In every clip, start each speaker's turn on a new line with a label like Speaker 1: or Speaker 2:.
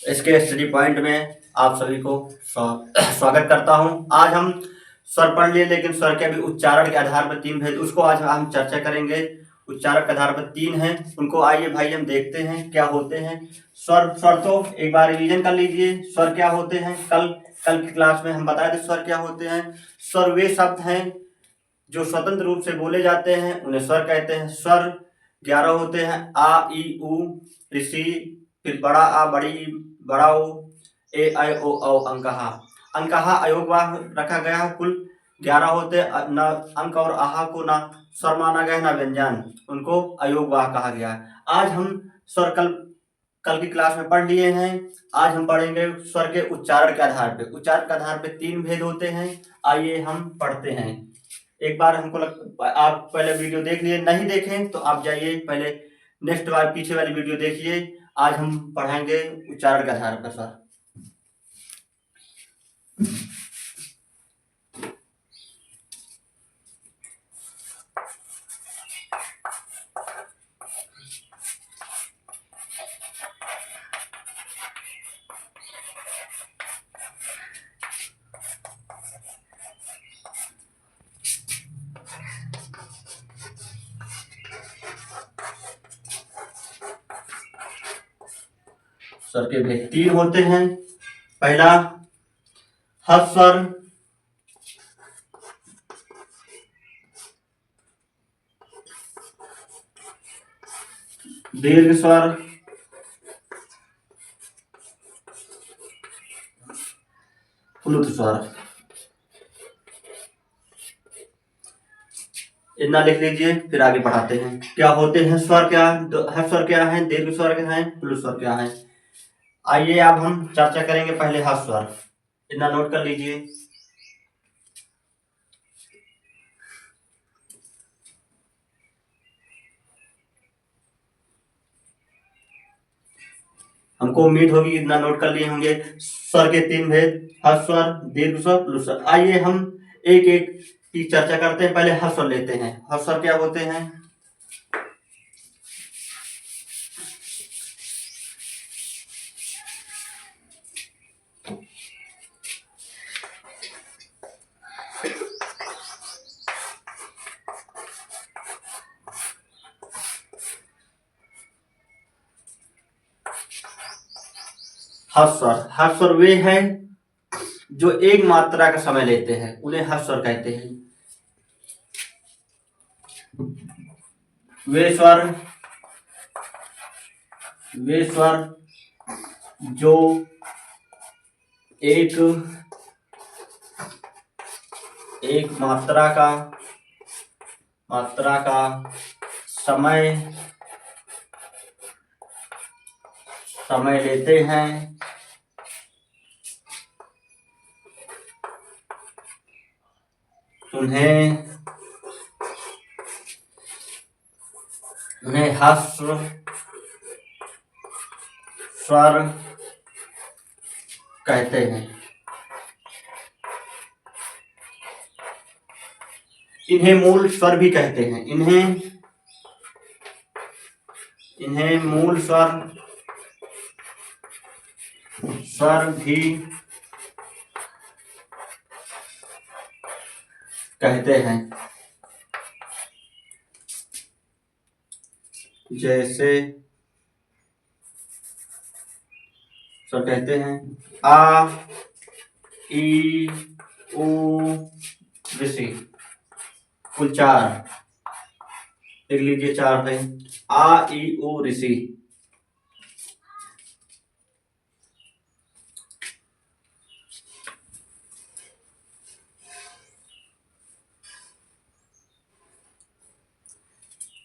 Speaker 1: इसके study point में आप सभी को स्वागत करता हूं। आज हम स्वर पढ़ लिए, लेकिन स्वर के अभी उच्चारण के आधार पर 3 भेद, उसको आज हम चर्चा करेंगे। उच्चारण के आधार पर 3 हैं, उनको आइए भाई हम देखते हैं क्या होते हैं। स्वर स्वर तो एक बार रिवीजन कर लीजिए। स्वर क्या होते हैं, कल की क्लास में हम बताए थे स्वर क्या होते हैं। स्वर वे शब्द हैं जो स्वतंत्र रूप से बोले जाते हैं, उन्हें स्वर कहते हैं। स्वर 11 होते हैं, आ ई उ ऋषि, फिर बड़ा आ, बड़ी, बड़ा ओ, ए ऐ ओ औ, अंकहा। अंकहा अयोगवाह रखा गया है। कुल 11 होते हैं। न अंक और आहा को ना स्वर माना गया, ना व्यंजन, उनको अयोगवाह कहा गया है। आज हम स्वर कल की क्लास में पढ़ लिए हैं। आज हम पढ़ेंगे स्वर के उच्चारण के आधार पे। उच्चारण के आधार पे 3 भेद होते हैं। आइए हम पढ़ते हैं। एक बार आप पहले वीडियो देख लिए, नहीं देखें तो आप जाइए पहले नेक्स्ट बार पीछे वाली वीडियो देखिए। आज हम पढ़ाएंगे उच्चारण के आधार पर सर। स्वर के भेद 3 होते हैं। पहला ह स्वर, दीर्घ स्वर, प्लुत स्वर। इतना लिख लीजिए, फिर आगे पढ़ाते हैं क्या होते हैं स्वर। क्या ह स्वर क्या है, दीर्घ स्वर क्या है, प्लुत स्वर क्या है। आइए अब हम चर्चा करेंगे पहले ह स्वर। इतना नोट कर लीजिए। हमको उम्मीद होगी इतना नोट कर लिए होंगे। स्वर के 3 भेद, ह स्वर, दीर्घ स्वर, प्लुत स्वर। आइए हम एक एक की चर्चा करते हैं। पहले ह स्वर लेते हैं। ह स्वर क्या होते हैं। ह स्वर वे हैं जो एक मात्रा का समय लेते हैं, उन्हें ह स्वर कहते हैं। वे स्वर जो एक मात्रा का समय लेते हैं, उन्हें ह्रस्व स्वर कहते हैं। इन्हें मूल स्वर भी कहते हैं। इन्हें मूल स्वर भी कहते हैं। जैसे स्वर कहते हैं आ, ई, उ, ऋषि। कुल 4 लिख लीजिए। 4 है, आ, ई, उ, ऋषि।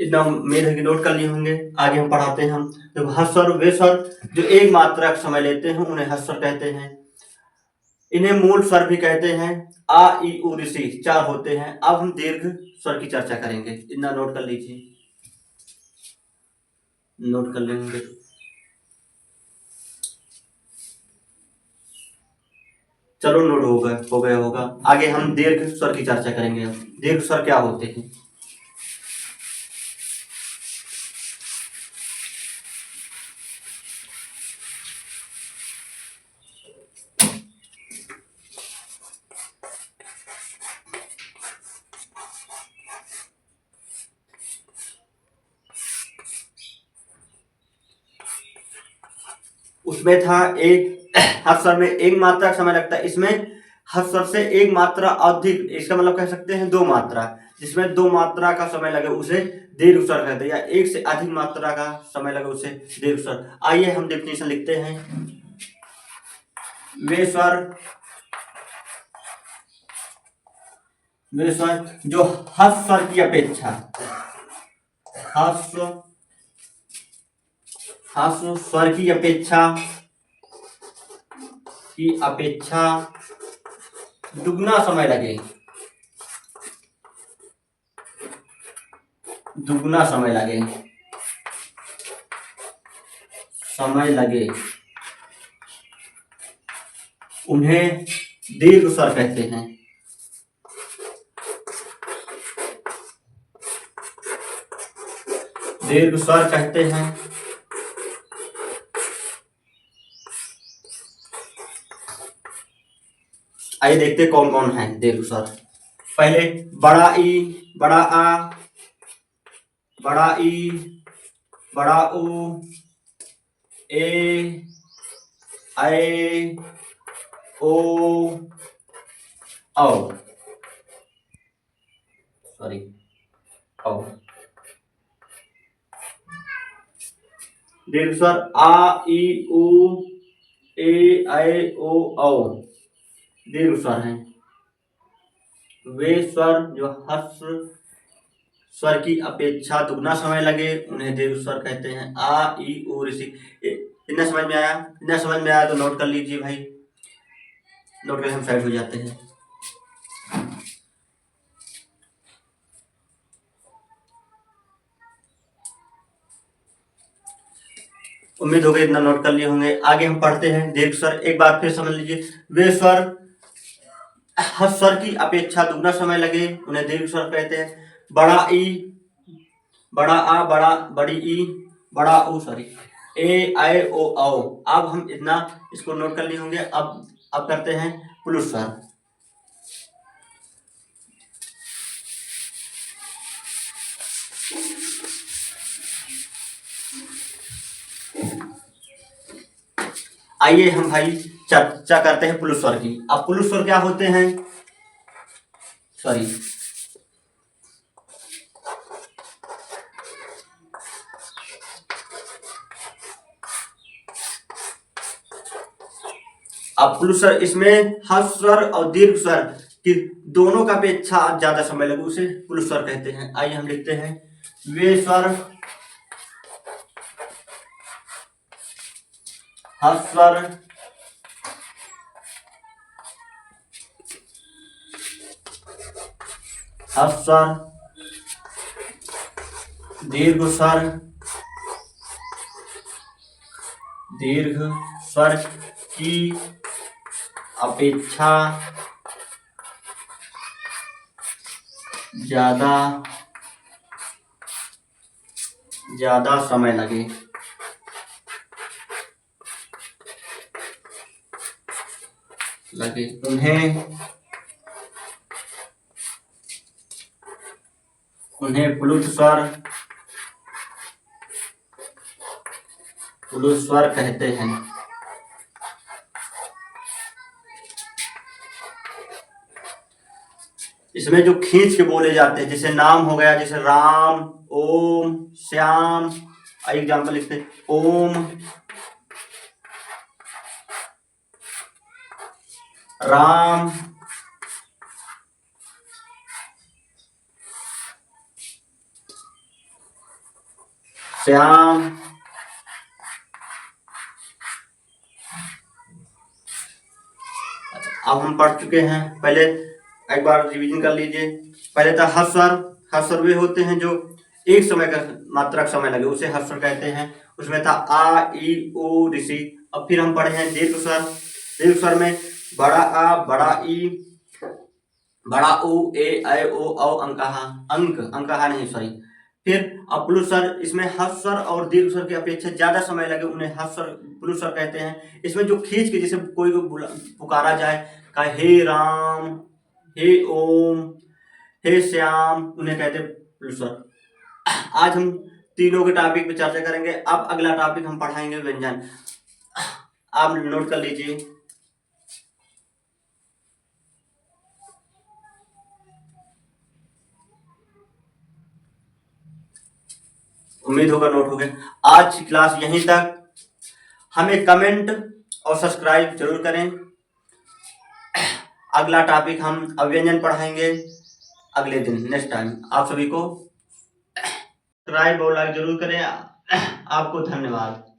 Speaker 1: इतना उम्मीद है कि नोट कर लिए होंगे। आगे हम पढ़ाते हैं। हम देखो, ह स्वर वे स्वर जो एक मात्रा का समय लेते हैं, उन्हें ह स्वर कहते हैं। इन्हें मूल स्वर भी कहते हैं। आ, ई, उ, ऋषि 4 होते हैं। अब हम दीर्घ स्वर की चर्चा करेंगे। इतना नोट कर लीजिए। नोट कर लेंगे। चलो नोट हो गया होगा। आगे हम दीर्घ स्वर की चर्चा करेंगे। दीर्घ स्वर क्या होते हैं। उसमें था एक हर स्वर में एक मात्रा का समय लगता है, इसमें हर स्वर से एक मात्रा अधिक, इसका मतलब कह सकते हैं दो मात्रा, जिसमें दो मात्रा का समय लगे उसे दीर्घ स्वर कहते हैं, या एक से अधिक मात्रा का समय लगे उसे दीर्घ स्वर। आइए हम डेफिनेशन लिखते हैं। वे स्वर जो हर्ष स्वर की अपेक्षा हर्ष स्वर की अपेक्षा दुगना समय लगे, उन्हें दीर्घ स्वर कहते हैं। दीर्घ स्वर कहते हैं। आइए देखते कौन कौन है दीर्घ स्वर। पहले बड़ा ई, बड़ा आ, बड़ा ई, बड़ा ऊ, ए, ऐ, ओ, औ। सॉरी, औ। दीर्घ स्वर आ, ई, उ, ए, ऐ, ओ, औ दीर्घ स्वर हैं। वे स्वर जो हर्ष स्वर की अपेक्षा दुगना समय लगे उन्हें दीर्घ स्वर कहते हैं। आ, ई, उ, ऋषि। इतना समझ में आया? इतना समझ में आया तो नोट कर लीजिए भाई, नोट करके हम साइड हो जाते हैं। उम्मीद हो गई इतना नोट कर लिए होंगे। आगे हम पढ़ते हैं दीर्घ स्वर। एक बात फिर समझ लीजिए, वे स्वर हर्ष स्वर की अपेक्षा दुगना समय लगे उन्हें दीर्घ स्वर कहते हैं। बड़ा ई, बड़ा आ, बड़ी ई, बड़ा ऊ, सॉरी, ए, ऐ, ओ, औ। अब हम इतना इसको नोट कर लिए होंगे। अब करते हैं पुरुष स्वर। आइए हम भाई चर्चा करते हैं पुरुष स्वर की। अब पुरुष स्वर क्या होते हैं? सॉरी, अब पुरुष स्वर, इसमें हर्ष स्वर और दीर्घ स्वर की दोनों का अपेक्षा ज्यादा समय लगे उसे पुरुष स्वर कहते हैं। आइए हम लिखते हैं, वे स्वर हर्ष स्वर दीर्घ स्वर की अपेक्षा ज्यादा समय लगे उन्हें प्लुत स्वर कहते हैं। इसमें जो खींच के बोले जाते हैं, जैसे नाम हो गया, जैसे राम, ओम, श्याम। एग्जाम्पल लिखते हैं, ओम, राम, श्याम, अब हम पढ़ चुके हैं। पहले एक बार रिवीजन कर लीजिए। पहले था हर्ष स्वर। हर्ष स्वर वे होते हैं जो एक समय का मात्रा का समय लगे उसे हर्ष स्वर कहते हैं। उसमें था आ, ई, उ, ऋषि। अब फिर हम पढ़े हैं दीर्घ स्वर। दीर्घ स्वर में बड़ा आ, बड़ा ई, बड़ा उ, ए, ऐ, ओ, औ, अंकहा नहीं, सॉरी। फिर प्लुत स्वर, इसमें हर्ष स्वर और दीर्घ स्वर की अपेक्षा ज्यादा समय लगे उन्हें हर्ष स्वर प्लुत स्वर कहते हैं। इसमें जो खींच के जैसे कोई को पुकारा जाए, का हे राम, हे ओम, हे श्याम, उन्हें कहते हैं प्लुत स्वर। आज हम तीनों के टॉपिक पे चर्चा करेंगे। अब अगला टॉपिक हम पढ़ाएंगे व्यंजन। आप नोट कर लीजिए। उम्मीद होगा नोट हो गया। आज की क्लास यहीं तक। हमें कमेंट और सब्सक्राइब जरूर करें। अगला टॉपिक हम अव्यंजन पढ़ाएंगे अगले दिन, नेक्स्ट टाइम। आप सभी को सब्सक्राइब और लाइक जरूर करें। आपको धन्यवाद।